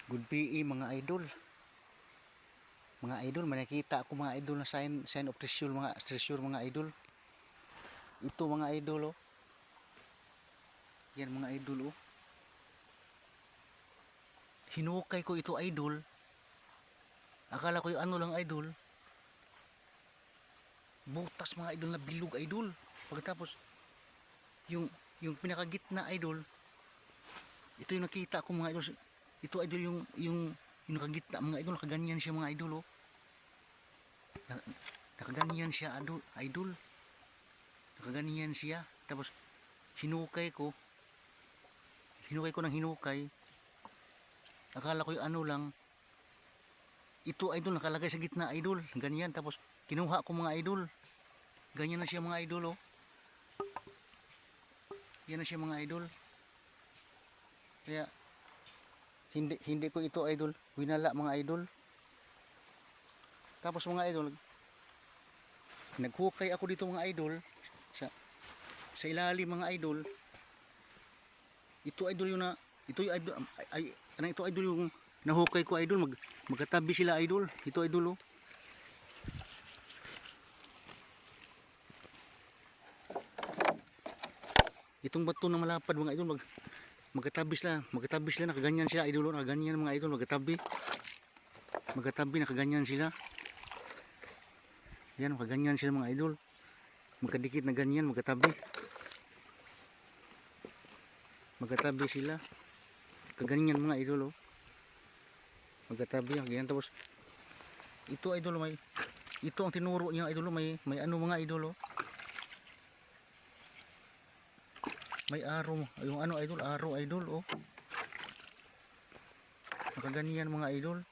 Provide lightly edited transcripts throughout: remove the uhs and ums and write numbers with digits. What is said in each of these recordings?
Good PE mga idol. Mga idol, may nakita ako mga idol na sign of treasure mga idol. Ito mga idol oh. Yan mga idol oh. Hinukay ko ito idol. Akala ko yung ano lang idol. Butas mga idol na bilog idol. Pagkatapos yung pinakagitna idol. Ito yung nakita ko mga idol. Ito idol yung nakagitna mga idol, nakaganyan siya mga idol oh. Nakaganyan siya idol. Nakaganyan siya. Tapos hinukay ko ng hinukay. Akala ko yung ano lang. Ito idol nakalagay sa gitna idol. Ganyan. Tapos kinuha ko mga idol. Ganyan na siya mga idol oh. Yan na siya mga idol. Kaya hindi ko ito idol winala mga idol. Tapos mga idol, naghukay ako dito mga idol sa ilalim mga idol. Ito idol yung ito idol yung nahukay ko idol. Magkatabi sila idol. Ito idol oh. Itong bato na malapad mga idol, magkatabi sila, nakaganyan siya idol, nakaganyan mga idol, magkatabi nakaganyan sila. Yan, nakaganyan sila mga idol, magkadikit na ganyan, magkatabi sila, kaganyan mga idol oh. Magkatabi ganyan. Tapos ito idol, ito ang tinuro niya idol, may ano mga idol oh. May araw, yung ano idol, araw idol oh. Nakaganyan mga idol.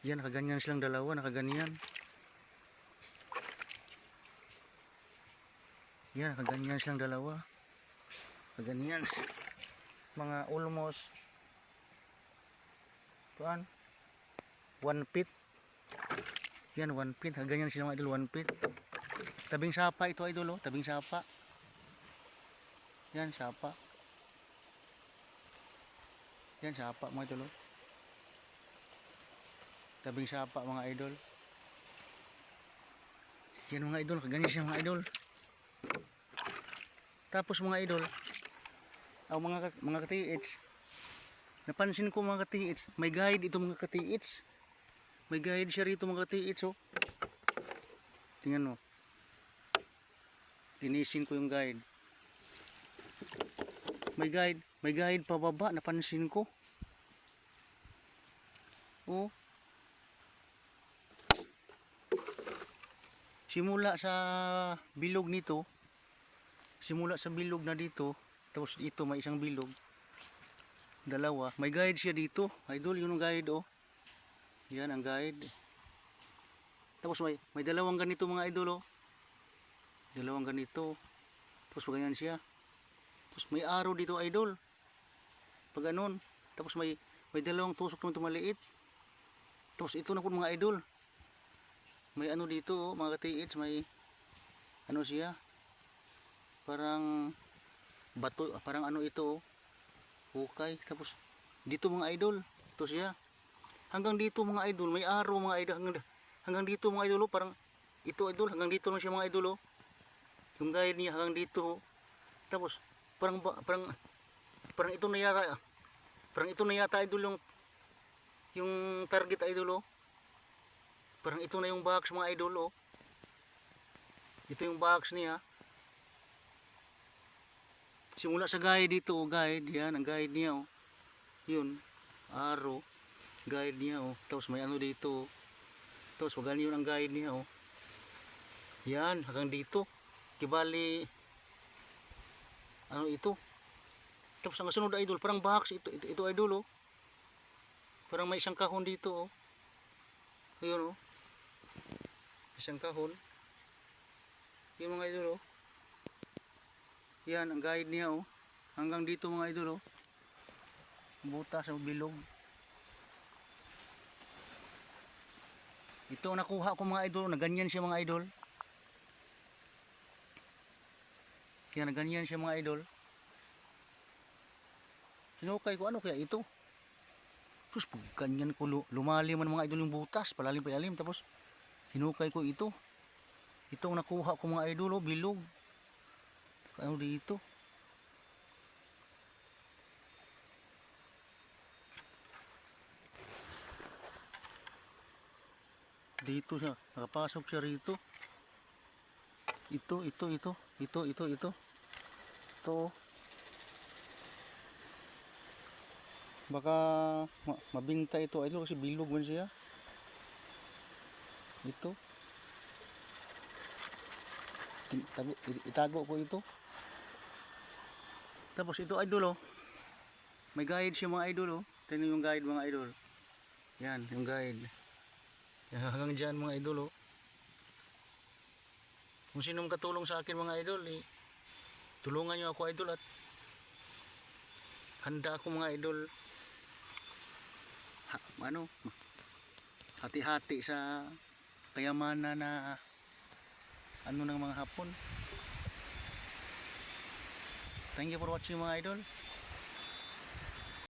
Yan, nakaganyan silang dalawa, nakaganyan. Yan, nakaganyan silang dalawa. Nakaganyan. Mga almost 1 feet. Yan, 1 feet. Nakaganyan silang mga idol, 1 feet. Tabing sapa ito idol oh, tabing sapa. Yan, sapa. Yan, sapa mga idol oh. Tabing sapa mga idol. Yan mga idol, kaganyan siya mga idol. Tapos mga idol, mga ka-TH, napansin ko mga ka-TH, may guide ito mga ka-TH. May guide siya rito mga ka-TH oh. Tingnan mo. Linisin ko yung guide. May guide pababa, napansin ko. Oh. Simula sa bilog nito, simula sa bilog na dito, tapos ito may isang bilog, dalawa, may guide siya dito idol, yun ang guide oh. Yan ang guide. Tapos may dalawang ganito mga idol oh. Dalawang ganito. Tapos ganyan siya. Tapos may araw dito idol. Pag ganun. Tapos may dalawang tusok nito maliit. Tapos ito na po mga idol. May ano dito oh, mga ka-TH, may ano siya. Parang bato, parang ano ito oh. Hukay. Tapos dito mga idol, ito siya. Hanggang dito mga idol, may araw mga idol. Hanggang dito mga idol oh, parang ito idol, hanggang dito lang siya mga idol oh. Yung guide niya hanggang dito oh. Tapos parang ito na yata. Parang ito na yata idol yung target idol oh. Parang ito na yung box mga idol oh. Ito yung box niya. Simula sa guide dito oh, guide yan, ang guide niya oh. Yun, arrow, guide niya oh. Tapos may ano dito oh. Tapos wag yun ang guide niya oh. Yan, hanggang dito. Kibali ano ito. Tapos ang sunod idol, parang box ito idol oh. Parang may isang kahon dito oh. Ayun oh. Isang kahon. Yung mga idol oh. Yan ang guide niya oh. Hanggang dito mga idol oh. Butas sa bilog. Ito ang nakuha ko mga idol, na ganyan siya mga idol. Kaya na ganyan siya mga idol. Sinukay ko ano kaya ito. Sus, pag ganyan ko lumalim man mga idol yung butas, palalim tapos hinukay ko ito. Ito ang nakuha ko mga idol, oh, bilog. Ano dito? Dito siya, nakapasok siya rito. Ito. Ito. Baka mabinta ito idol kasi bilog man siya. Ito. Itago ko ito. Tapos ito idol, oh. May guide siya mga idol, oh. Tingnan yung guide mga idol. Yan, yung guide. Yan, hanggang dyan mga idol, oh. Kung sinong katulong sa akin mga idol, tulungan nyo ako idol at handa ako mga idol. Hati-hati sa kayamanan na ng mga Hapon. Thank you for watching mga idol.